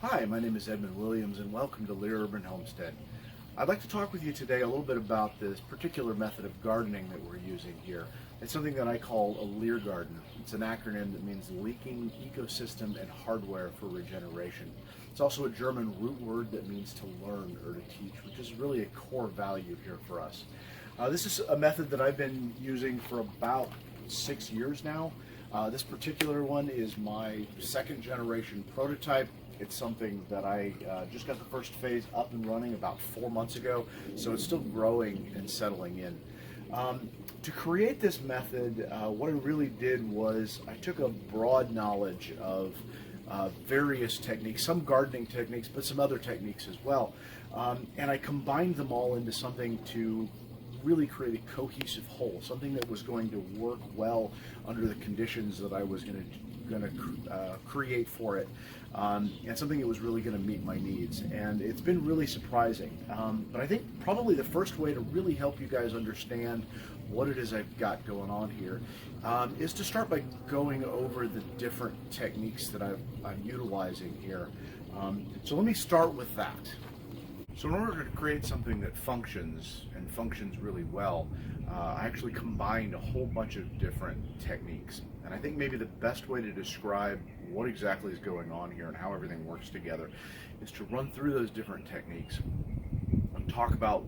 Hi, my name is Edmund Williams and welcome to Lehr Urban Homestead. I'd like to talk with you today a little bit about this particular method of gardening that we're using here. It's something that I call a Lehr garden. It's an acronym that means Leaking Ecosystem and Hardware for Regeneration. It's also a German root word that means to learn or to teach, which is really a core value here for us. This is a method that I've been using for about 6 years now. This particular one is my second generation prototype. It's something that I just got the first phase up and running about 4 months ago, so it's still growing and settling in. To create this method, what I really did was I took a broad knowledge of various techniques, some gardening techniques, but some other techniques as well, and I combined them all into something to really create a cohesive whole, something that was going to work well under the conditions that I was going to create for it, and something that was really going to meet my needs. And it's been really surprising. But I think probably the first way to really help you guys understand what it is I've got going on here is to start by going over the different techniques that I'm utilizing here. So let me start with that. So in order to create something that functions and functions really well, I actually combined a whole bunch of different techniques. And I think maybe the best way to describe what exactly is going on here and how everything works together is to run through those different techniques and talk about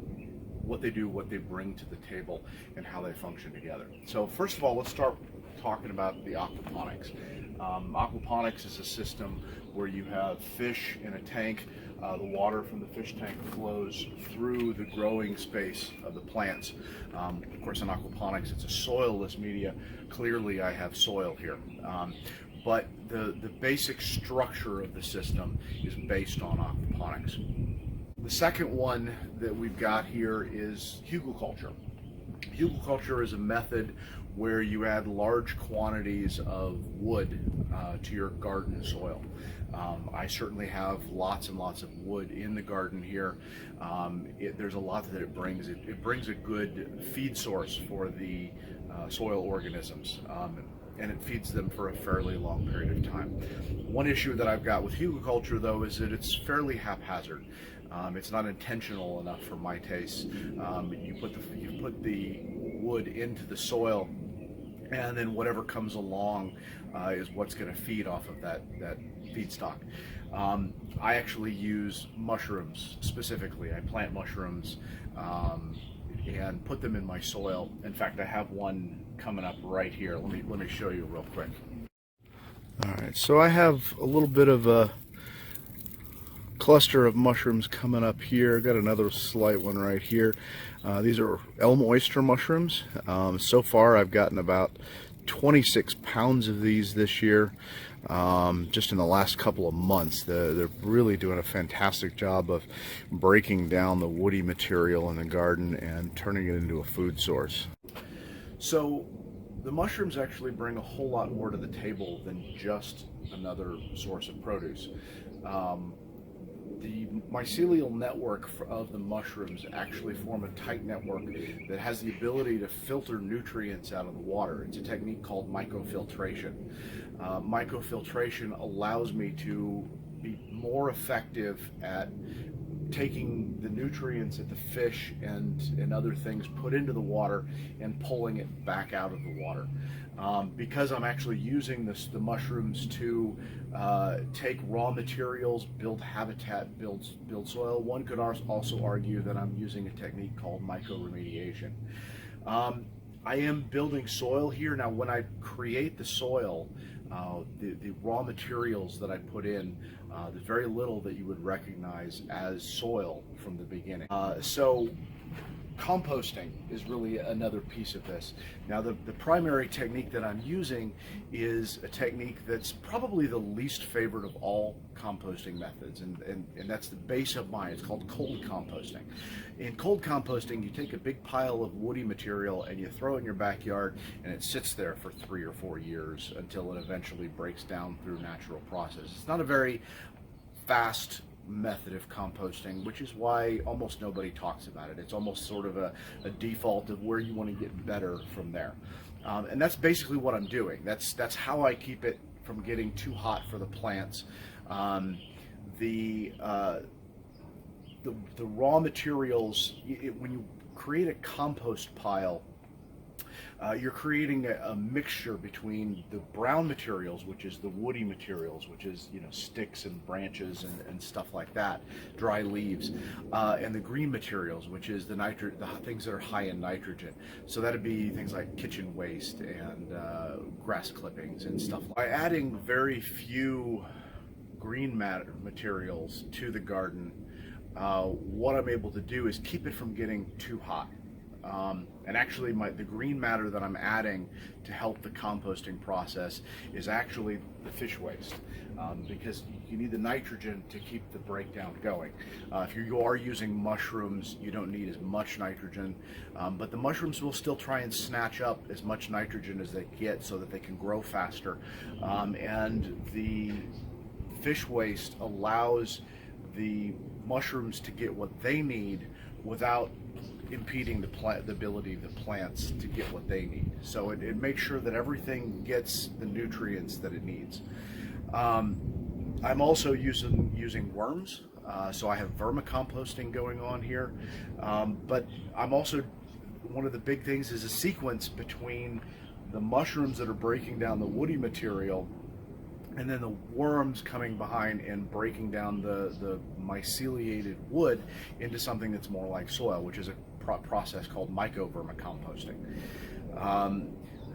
what they do, what they bring to the table, and how they function together. So first of all, let's start talking about the aquaponics. Aquaponics is a system where you have fish in a tank. The water from the fish tank flows through the growing space of the plants. Of course, in aquaponics, it's a soilless media. Clearly, I have soil here. But the basic structure of the system is based on aquaponics. The second one that we've got here is hugelkultur. Hugelkultur is a method where you add large quantities of wood to your garden soil. I certainly have lots and lots of wood in the garden here. There's a lot that it brings. It brings a good feed source for the soil organisms, and it feeds them for a fairly long period of time. One issue that I've got with hugelkultur, though, is that it's fairly haphazard. It's not intentional enough for my taste. You put the wood into the soil, and then whatever comes along is what's going to feed off of that feedstock. I actually use mushrooms specifically. I plant mushrooms and put them in my soil. In fact, I have one coming up right here. Let me show you real quick. All right, so I have a little bit of a cluster of mushrooms coming up here. Got another slight one right here. These are elm oyster mushrooms. So far I've gotten about 26 pounds of these this year, just in the last couple of months. They're really doing a fantastic job of breaking down the woody material in the garden and turning it into a food source. So the mushrooms actually bring a whole lot more to the table than just another source of produce. The mycelial network of the mushrooms actually form a tight network that has the ability to filter nutrients out of the water. It's a technique called myco-filtration. Myco-filtration allows me to be more effective at taking the nutrients that the fish and other things put into the water and pulling it back out of the water. Because I'm actually using the mushrooms to take raw materials, build habitat, build soil, one could also argue that I'm using a technique called myco-remediation. I am building soil here. Now, when I create the soil, the raw materials that I put in, there's very little that you would recognize as soil from the beginning. So composting is really another piece of this. Now, the primary technique that I'm using is a technique that's probably the least favorite of all composting methods, and that's the base of mine. It's called cold composting. In cold composting, you take a big pile of woody material and you throw it in your backyard, and it sits there for 3 or 4 years until it eventually breaks down through natural process. It's not a very fast method of composting, which is why almost nobody talks about it. It's almost sort of a default of where you want to get better from there. And that's basically what I'm doing. That's how I keep it from getting too hot for the plants. the raw materials, when you create a compost pile, you're creating a mixture between the brown materials, which is the woody materials, which is, you know, sticks and branches and stuff like that, dry leaves, and the green materials, which is the things that are high in nitrogen. So that'd be things like kitchen waste and grass clippings and stuff. By adding very few green matter materials to the garden, what I'm able to do is keep it from getting too hot. And actually the green matter that I'm adding to help the composting process is actually the fish waste, because you need the nitrogen to keep the breakdown going. If you are using mushrooms, you don't need as much nitrogen, but the mushrooms will still try and snatch up as much nitrogen as they get so that they can grow faster. And the fish waste allows the mushrooms to get what they need without impeding the ability of the plants to get what they need. So it makes sure that everything gets the nutrients that it needs. I'm also using worms, so I have vermicomposting going on here, but I'm also, one of the big things is a sequence between the mushrooms that are breaking down the woody material and then the worms coming behind and breaking down the myceliated wood into something that's more like soil, which is a process called myco-vermicomposting.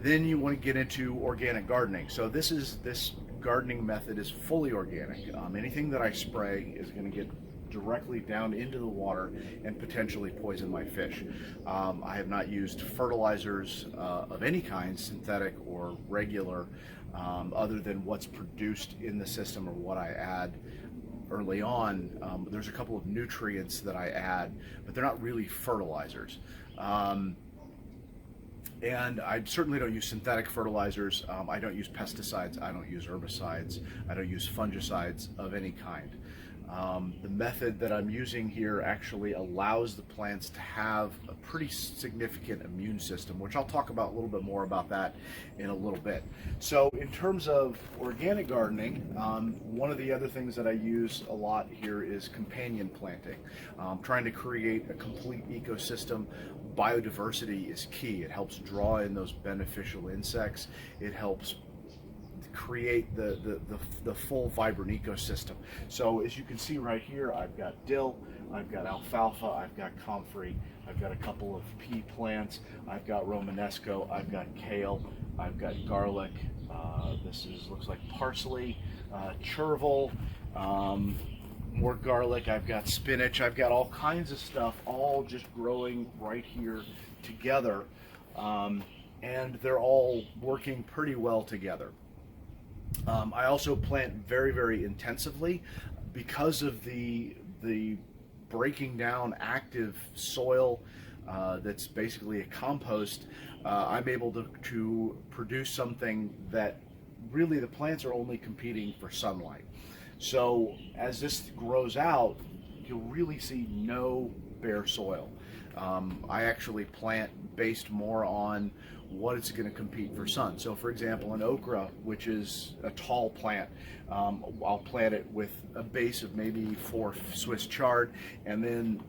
Then you want to get into organic gardening. So this gardening method is fully organic. Anything that I spray is going to get directly down into the water and potentially poison my fish. I have not used fertilizers of any kind, synthetic or regular, other than what's produced in the system or what I add early on. There's a couple of nutrients that I add, but they're not really fertilizers. And I certainly don't use synthetic fertilizers. I don't use pesticides. I don't use herbicides. I don't use fungicides of any kind. The method that I'm using here actually allows the plants to have a pretty significant immune system, which I'll talk about a little bit more about that in a little bit. So in terms of organic gardening, one of the other things that I use a lot here is companion planting. Trying to create a complete ecosystem. Biodiversity is key. It helps draw in those beneficial insects. It helps create the full vibrant ecosystem. So as you can see right here, I've got dill, I've got alfalfa, I've got comfrey, I've got a couple of pea plants, I've got romanesco, I've got kale, I've got garlic, looks like parsley, chervil, more garlic, I've got spinach, I've got all kinds of stuff all just growing right here together, and they're all working pretty well together. I also plant very, very intensively because of the breaking down active soil that's basically a compost. I'm able to produce something that really the plants are only competing for sunlight. So as this grows out, you'll really see no bare soil. I actually plant based more on what it's going to compete for sun. So for example, an okra, which is a tall plant, I'll plant it with a base of maybe 4 Swiss chard and then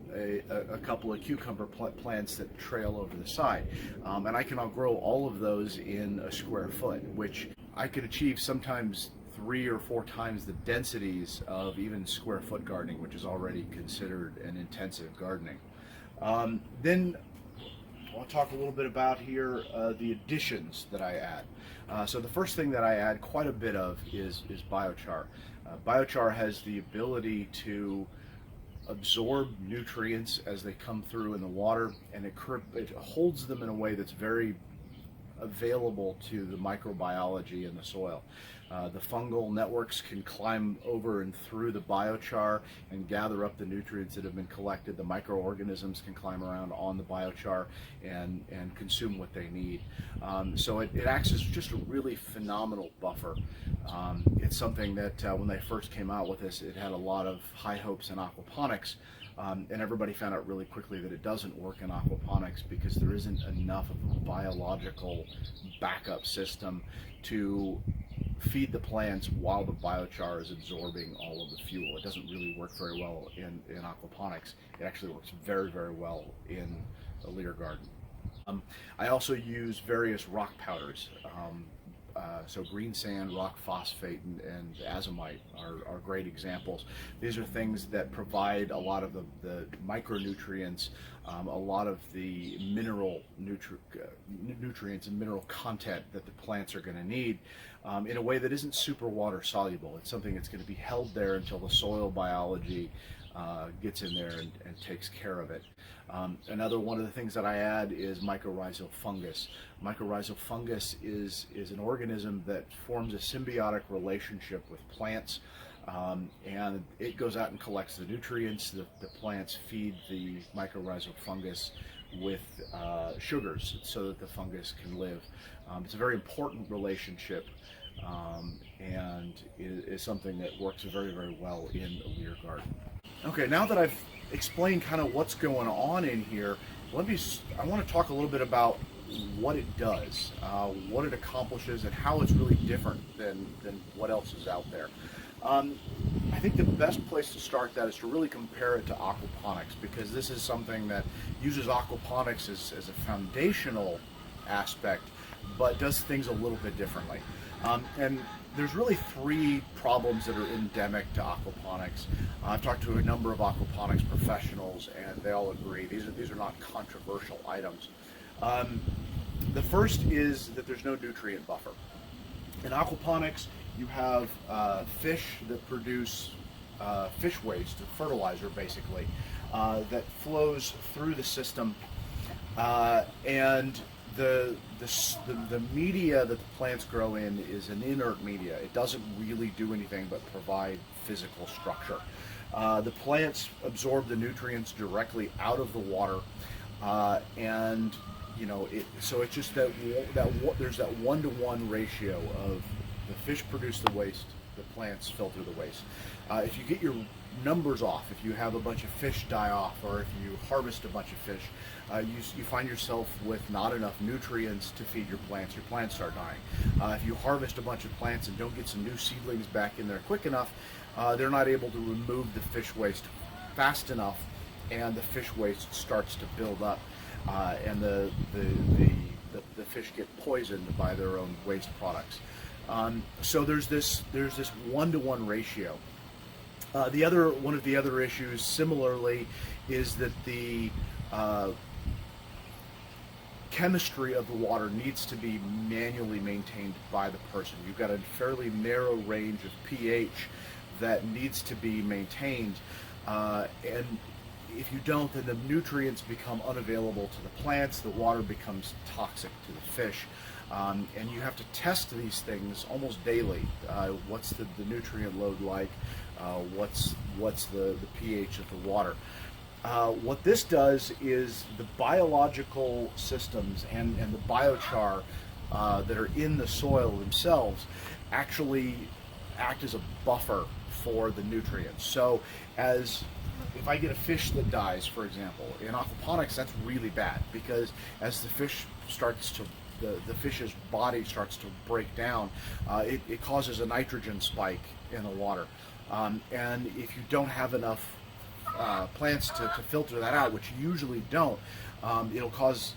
a couple of cucumber plants that trail over the side. And I can outgrow all of those in a square foot, which I could achieve sometimes 3 or 4 times the densities of even square foot gardening, which is already considered an intensive gardening. Then I'll talk a little bit about here the additions that I add. So the first thing that I add quite a bit of is biochar. Biochar has the ability to absorb nutrients as they come through in the water, and it holds them in a way that's very available to the microbiology in the soil. The fungal networks can climb over and through the biochar and gather up the nutrients that have been collected. The microorganisms can climb around on the biochar and consume what they need. So it acts as just a really phenomenal buffer. It's something that when they first came out with this, it had a lot of high hopes in aquaponics. And everybody found out really quickly that it doesn't work in aquaponics because there isn't enough of a biological backup system to feed the plants while the biochar is absorbing all of the fuel. It doesn't really work very well in aquaponics. It actually works very, very well in a Lehr garden. I also use various rock powders. So green sand, rock phosphate, and azomite are great examples. These are things that provide a lot of the micronutrients, a lot of the mineral nutrients and mineral content that the plants are going to need in a way that isn't super water soluble. It's something that's going to be held there until the soil biology gets in there and takes care of it. Another one of the things that I add is mycorrhizal fungus. Mycorrhizal fungus is an organism that forms a symbiotic relationship with plants, and it goes out and collects the nutrients. The plants feed the mycorrhizal fungus with sugars so that the fungus can live. It's a very important relationship, and is something that works very, very well in a Lehr garden. Okay, now that I've explained kind of what's going on in here, I want to talk a little bit about what it does, what it accomplishes, and how it's really different than what else is out there. I think the best place to start that is to really compare it to aquaponics, because this is something that uses aquaponics as a foundational aspect, but does things a little bit differently. And there's really three problems that are endemic to aquaponics. I've talked to a number of aquaponics professionals, and they all agree these are not controversial items. The first is that there's no nutrient buffer. In aquaponics, you have fish that produce fish waste, fertilizer basically, that flows through the system, and the media that the plants grow in is an inert media. It doesn't really do anything but provide physical structure. The plants absorb the nutrients directly out of the water, and so it's just that there's that 1-to-1 ratio of the fish produce the waste, the plants filter the waste. If you get your numbers off, if you have a bunch of fish die off, or if you harvest a bunch of fish, you find yourself with not enough nutrients to feed your plants start dying. If you harvest a bunch of plants and don't get some new seedlings back in there quick enough, they're not able to remove the fish waste fast enough, and the fish waste starts to build up, and the fish get poisoned by their own waste products. So there's this 1-to-1 ratio. One of the other issues, similarly, is that the chemistry of the water needs to be manually maintained by the person. You've got a fairly narrow range of pH that needs to be maintained, and if you don't, then the nutrients become unavailable to the plants, the water becomes toxic to the fish, and you have to test these things almost daily. What's the nutrient load like? What's the pH of the water? What this does is the biological systems and the biochar that are in the soil themselves actually act as a buffer for the nutrients. So if I get a fish that dies, for example, in aquaponics, that's really bad, because as the fish the fish's body starts to break down, it causes a nitrogen spike in the water. And if you don't have enough plants to filter that out, which you usually don't, it'll cause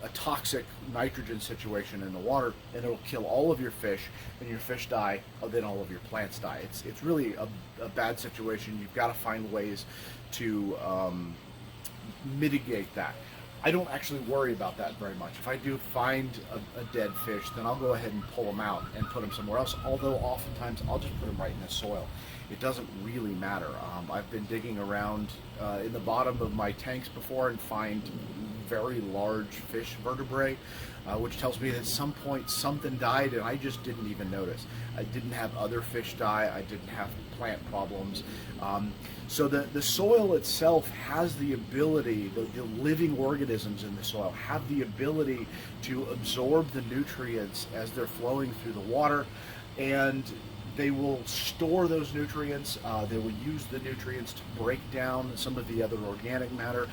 a toxic nitrogen situation in the water, and it'll kill all of your fish, and your fish die, then all of your plants die. It's really a bad situation. You've got to find ways to mitigate that. I don't actually worry about that very much. If I do find a dead fish, then I'll go ahead and pull them out and put them somewhere else, although oftentimes I'll just put them right in the soil. It doesn't really matter. I've been digging around in the bottom of my tanks before and find very large fish vertebrae, which tells me that at some point something died and I just didn't even notice. I didn't have other fish die, I didn't have plant problems. So the soil itself has the ability, the living organisms in the soil have the ability to absorb the nutrients as they're flowing through the water, and they will store those nutrients. They will use the nutrients to break down some of the other organic matter.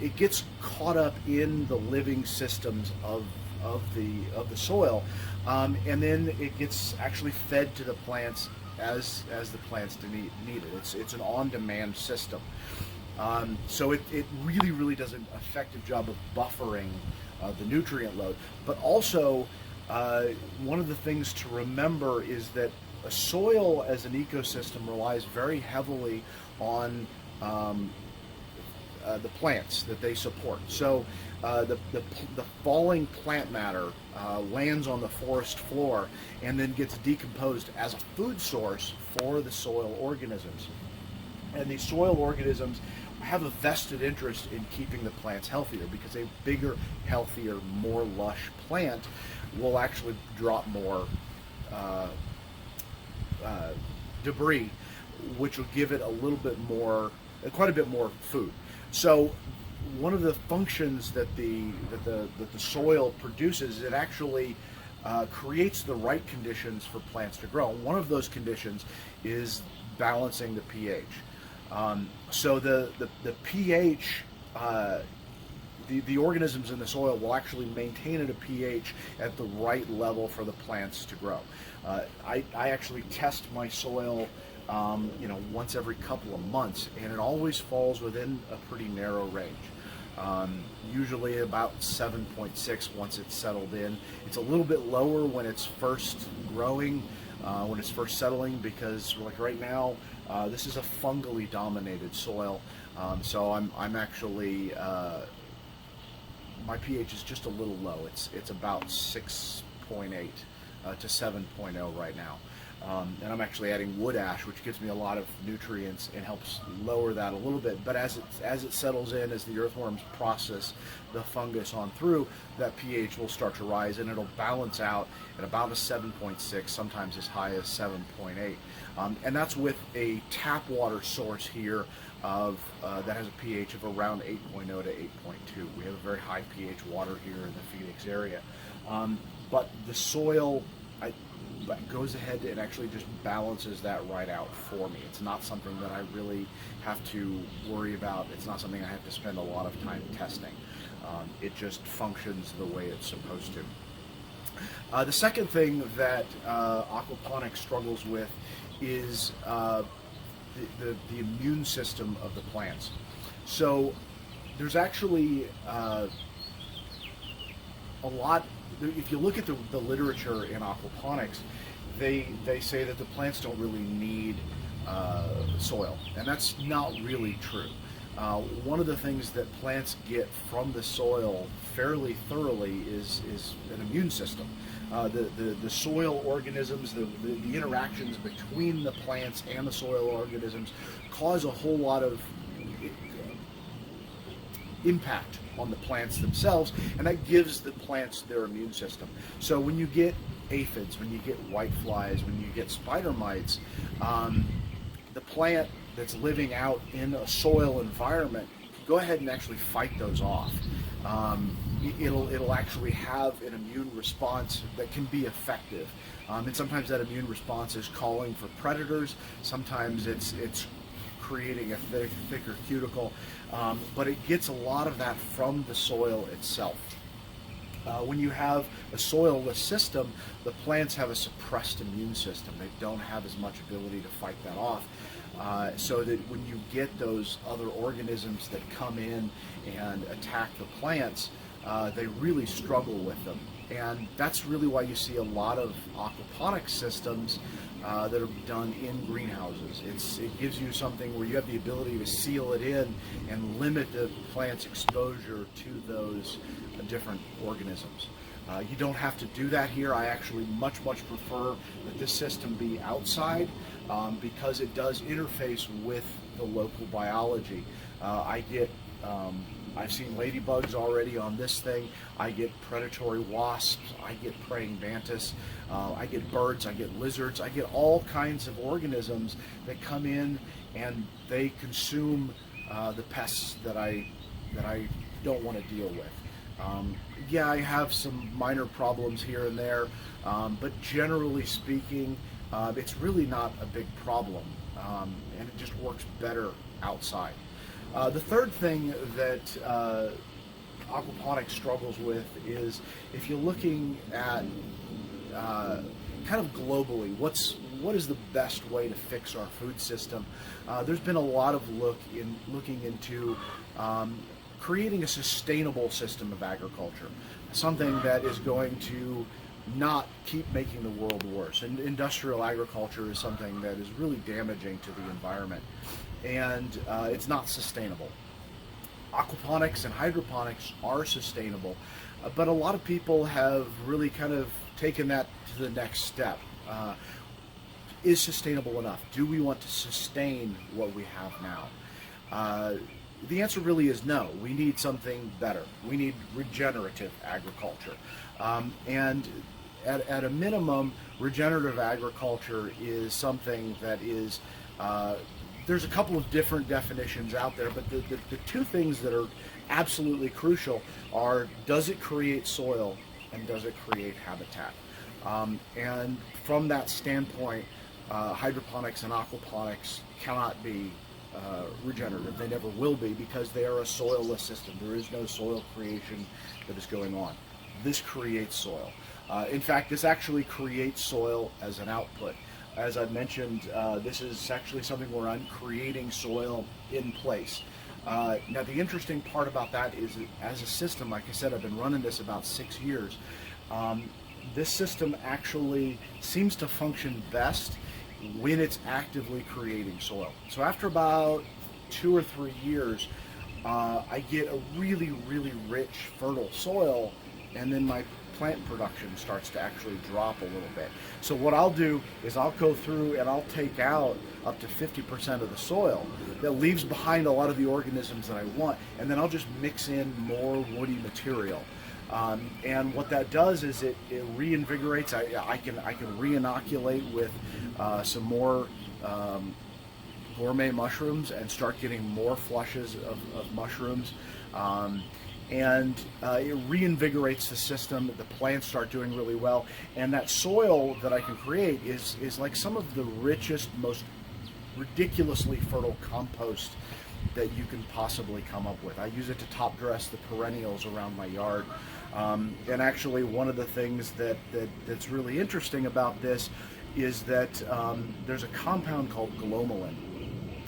It gets caught up in the living systems of of the soil, and then it gets actually fed to the plants as the plants need it. It's an on-demand system. So it really does an effective job of buffering the nutrient load. But also, one of the things to remember is that a soil as an ecosystem relies very heavily on the plants that they support. So the falling plant matter lands on the forest floor and then gets decomposed as a food source for the soil organisms. And these soil organisms have a vested interest in keeping the plants healthier, because a bigger, healthier, more lush plant will actually drop more debris, which will give it a little bit more, quite a bit more food. So one of the functions that the soil produces, it actually creates the right conditions for plants to grow. One of those conditions is balancing the pH. So the pH, the organisms in the soil will actually maintain at a pH at the right level for the plants to grow. I actually test my soil once every couple of months, and it always falls within a pretty narrow range. Usually about 7.6 once it's settled in. It's a little bit lower when it's first growing, when it's first settling, because like right now, this is a fungally dominated soil. So I'm actually, my pH is just a little low. It's about 6.8 to 7.0 right now. And I'm actually adding wood ash, which gives me a lot of nutrients and helps lower that a little bit. But as it settles in, as the earthworms process the fungus on through, that pH will start to rise, and it'll balance out at about a 7.6, sometimes as high as 7.8. And that's with a tap water source here of that has a pH of around 8.0 to 8.2. We have a very high pH water here in the Phoenix area. But the soil goes ahead and actually just balances that right out for me. It's not something that I really have to worry about. It's not something I have to spend a lot of time testing. It just functions the way it's supposed to. The second thing that aquaponics struggles with is the immune system of the plants. So there's actually a lot. If you look at the literature in aquaponics, they say that the plants don't really need soil, and that's not really true. One of the things that plants get from the soil fairly thoroughly is an immune system. The soil organisms, the interactions between the plants and the soil organisms cause a whole lot of impact on the plants themselves, and that gives the plants their immune system. So when you get aphids, when you get whiteflies, when you get spider mites, the plant that's living out in a soil environment, go ahead and actually fight those off. It'll actually have an immune response that can be effective. And sometimes that immune response is calling for predators. Sometimes it's creating a thicker cuticle, but it gets a lot of that from the soil itself. When you have a soilless system, the plants have a suppressed immune system. They don't have as much ability to fight that off. So that when you get those other organisms that come in and attack the plants, they really struggle with them. And that's really why you see a lot of aquaponics systems that are done in greenhouses. It gives you something where you have the ability to seal it in and limit the plant's exposure to those different organisms. You don't have to do that here. I actually much prefer that this system be outside because it does interface with the local biology. I've seen ladybugs already on this thing. I get predatory wasps. I get praying mantis. I get birds. I get lizards. I get all kinds of organisms that come in and they consume the pests that I don't want to deal with. Yeah, I have some minor problems here and there, but generally speaking, it's really not a big problem, and it just works better outside. The third thing that aquaponics struggles with is, if you're looking at kind of globally, what is the best way to fix our food system? There's been a lot of looking into creating a sustainable system of agriculture, something that is going to not keep making the world worse. And industrial agriculture is something that is really damaging to the environment, and it's not sustainable. Aquaponics and hydroponics are sustainable, but a lot of people have really kind of taken that to the next step. Is sustainable enough? Do we want to sustain what we have now? The answer really is no. We need something better. We need regenerative agriculture. And at a minimum, regenerative agriculture is something that is, there's a couple of different definitions out there, but the two things that are absolutely crucial are, does it create soil and does it create habitat? And from that standpoint, hydroponics and aquaponics cannot be regenerative. They never will be, because they are a soilless system. There is no soil creation that is going on. This creates soil. In fact, this actually creates soil as an output. As I mentioned, this is actually something where I'm creating soil in place. Now, the interesting part about that is that as a system, like I said, I've been running this about 6 years. This system actually seems to function best when it's actively creating soil. So after about 2 or 3 years, I get a really, really rich, fertile soil, and then my plant production starts to actually drop a little bit. So what I'll do is I'll go through and I'll take out up to 50% of the soil. That leaves behind a lot of the organisms that I want, and then I'll just mix in more woody material. And what that does is it reinvigorates. I can re-inoculate with some more gourmet mushrooms and start getting more flushes of mushrooms. And it reinvigorates the system. The plants start doing really well, and that soil that I can create is like some of the richest, most ridiculously fertile compost that you can possibly come up with. I use it to top dress the perennials around my yard. And actually, one of the things that's really interesting about this is that there's a compound called glomalin.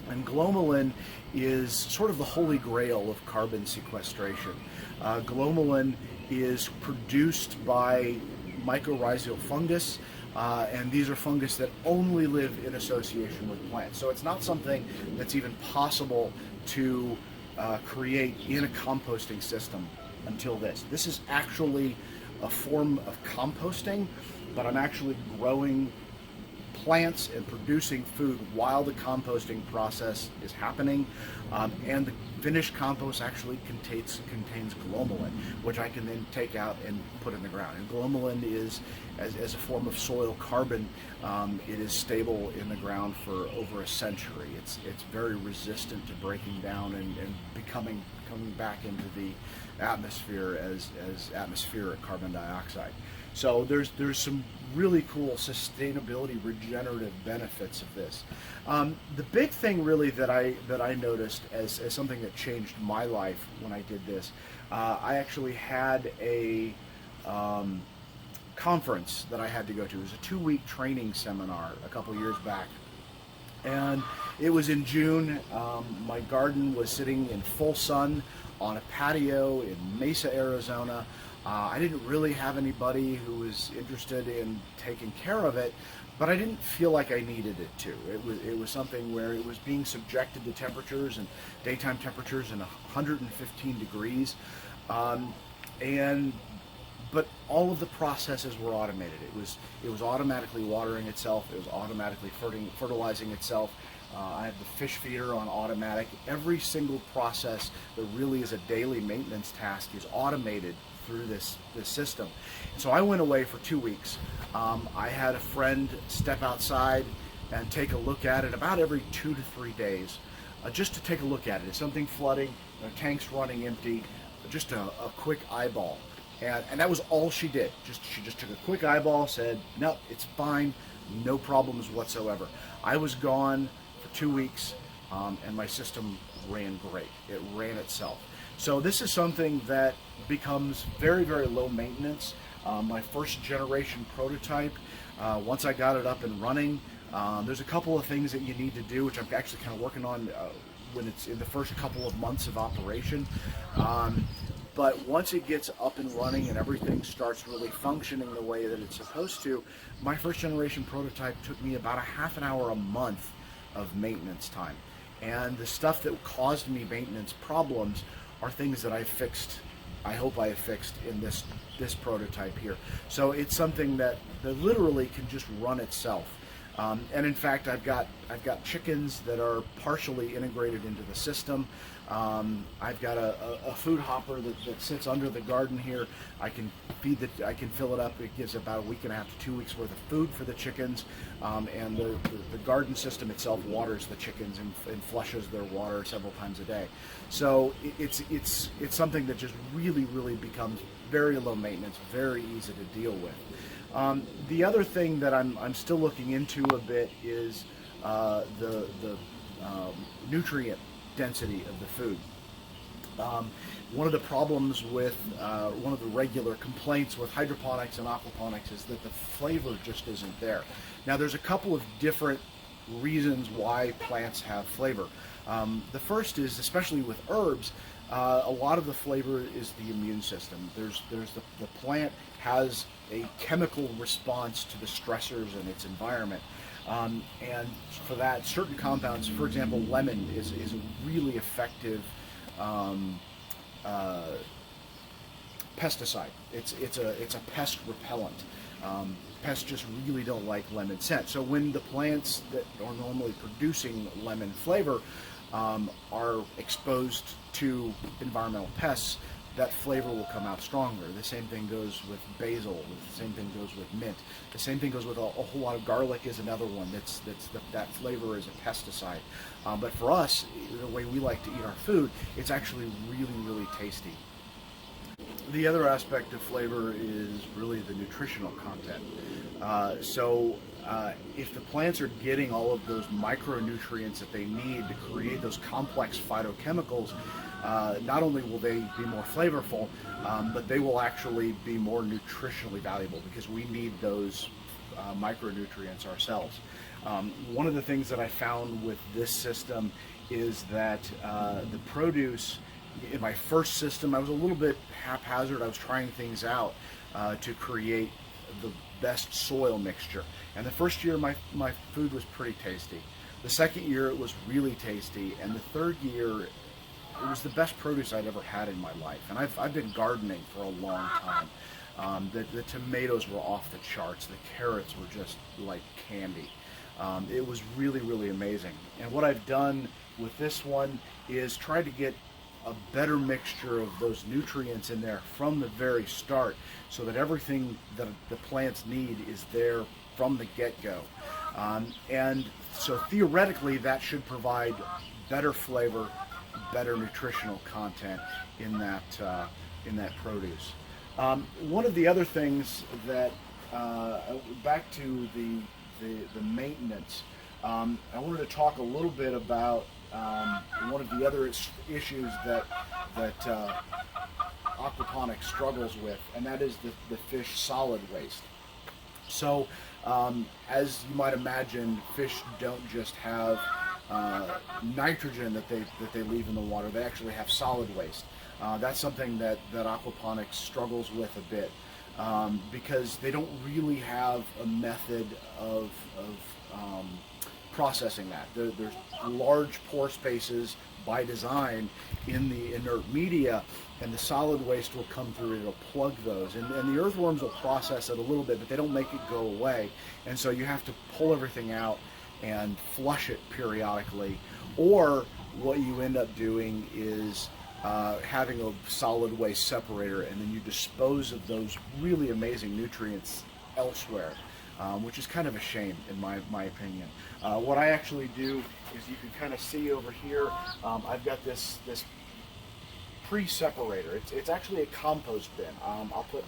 And glomalin is sort of the holy grail of carbon sequestration. Glomalin is produced by mycorrhizal fungus, and these are fungus that only live in association with plants. So it's not something that's even possible to create in a composting system until this. This is actually a form of composting, but I'm actually growing plants and producing food while the composting process is happening, and the finished compost actually contains glomalin, which I can then take out and put in the ground. And glomalin is, as a form of soil carbon, it is stable in the ground for over a century. It's very resistant to breaking down and coming back into the atmosphere as atmospheric carbon dioxide. So there's some really cool sustainability, regenerative benefits of this. The big thing really that I noticed as something that changed my life when I did this, I actually had a conference that I had to go to. It was a 2-week training seminar a couple years back. And it was in June. My garden was sitting in full sun on a patio in Mesa, Arizona. I didn't really have anybody who was interested in taking care of it, but I didn't feel like I needed it to. It was something where it was being subjected to temperatures and daytime temperatures in 115 degrees, but all of the processes were automated. It was automatically watering itself. It was automatically fertilizing itself. I have the fish feeder on automatic. Every single process that really is a daily maintenance task is automated through this system. So I went away for 2 weeks. I had a friend step outside and take a look at it about every 2 to 3 days, just to take a look at it. If something flooding, the tank's running empty, just a quick eyeball. And that was all she did. She just took a quick eyeball, said, no, it's fine, no problems whatsoever. I was gone for 2 weeks, and my system ran great. It ran itself. So this is something that becomes very, very low maintenance. My first generation prototype, once I got it up and running, there's a couple of things that you need to do, which I'm actually kind of working on when it's in the first couple of months of operation. But once it gets up and running and everything starts really functioning the way that it's supposed to, my first generation prototype took me about a half an hour a month of maintenance time. And the stuff that caused me maintenance problems are things that I fixed. I hope I have fixed in this prototype here. So it's something that literally can just run itself. And in fact, I've got chickens that are partially integrated into the system. I've got a food hopper that sits under the garden here. I can fill it up. It gives about a week and a half to 2 weeks worth of food for the chickens. And the garden system itself waters the chickens and flushes their water several times a day. So it's something that just really becomes very low maintenance, very easy to deal with. The other thing that I'm still looking into a bit is the nutrient density of the food. One of the problems with one of the regular complaints with hydroponics and aquaponics is that the flavor just isn't there. Now there's a couple of different reasons why plants have flavor. The first is, especially with herbs, a lot of the flavor is the immune system. The plant has a chemical response to the stressors in its environment. And for that, certain compounds, for example, lemon is a really effective pesticide. It's a pest repellent. Pests just really don't like lemon scent. So when the plants that are normally producing lemon flavor are exposed to environmental pests, that flavor will come out stronger. The same thing goes with basil. The same thing goes with mint. The same thing goes with a whole lot of garlic is another one. That flavor is a pesticide. But for us, the way we like to eat our food, it's actually really tasty. The other aspect of flavor is really the nutritional content. If the plants are getting all of those micronutrients that they need to create those complex phytochemicals, not only will they be more flavorful, but they will actually be more nutritionally valuable because we need those micronutrients ourselves. One of the things that I found with this system is that the produce, in my first system, I was a little bit haphazard. I was trying things out to create the best soil mixture. And the first year my food was pretty tasty. The second year it was really tasty. And the third year it was the best produce I'd ever had in my life. And I've been gardening for a long time. The tomatoes were off the charts. The carrots were just like candy. It was really amazing. And what I've done with this one is try to get a better mixture of those nutrients in there from the very start so that everything that the plants need is there from the get-go. And so theoretically that should provide better flavor, better nutritional content in that produce. One of the other things that, back to the maintenance, I wanted to talk a little bit about one of the other issues that aquaponics struggles with, and that is the fish solid waste. So as you might imagine, fish don't just have nitrogen that they leave in the water. They actually have solid waste. That's something that aquaponics struggles with a bit because they don't really have a method of processing that. There's large pore spaces by design in the inert media, and the solid waste will come through. It'll plug those, and the earthworms will process it a little bit, but they don't make it go away. And so you have to pull everything out and flush it periodically, or what you end up doing is having a solid waste separator, and then you dispose of those really amazing nutrients elsewhere, which is kind of a shame in my opinion. What I actually do is, you can kind of see over here, I've got this pre-separator. It's actually a compost bin. I'll put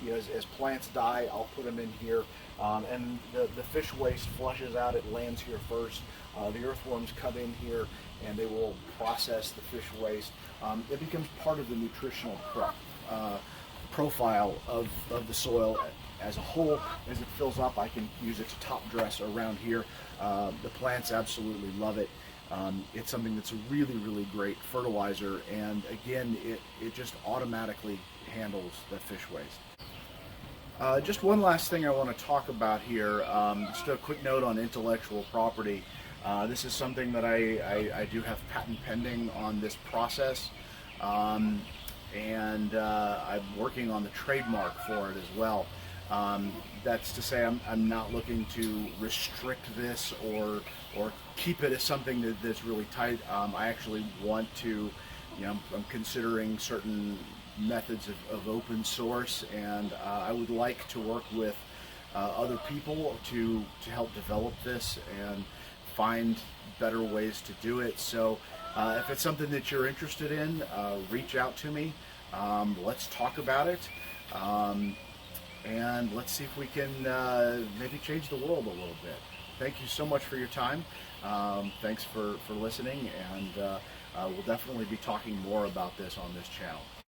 as plants die, I'll put them in here, and the fish waste flushes out. It lands here first. The earthworms come in here, and they will process the fish waste. It becomes part of the nutritional profile of the soil as a whole. As it fills up, I can use it to top dress around here. The plants absolutely love it. It's something that's a really, really great fertilizer, and again, it just automatically handles the fish waste. Just one last thing I want to talk about here, just a quick note on intellectual property. This is something that I do have patent pending on this process, and I'm working on the trademark for it as well. That's to say, I'm not looking to restrict this or keep it as something that's really tight. I actually want to, I'm considering certain methods of open source, and I would like to work with other people to help develop this and find better ways to do it. So if it's something that you're interested in, reach out to me. Let's talk about it. And let's see if we can maybe change the world a little bit. Thank you so much for your time. Thanks for listening, and we'll definitely be talking more about this on this channel.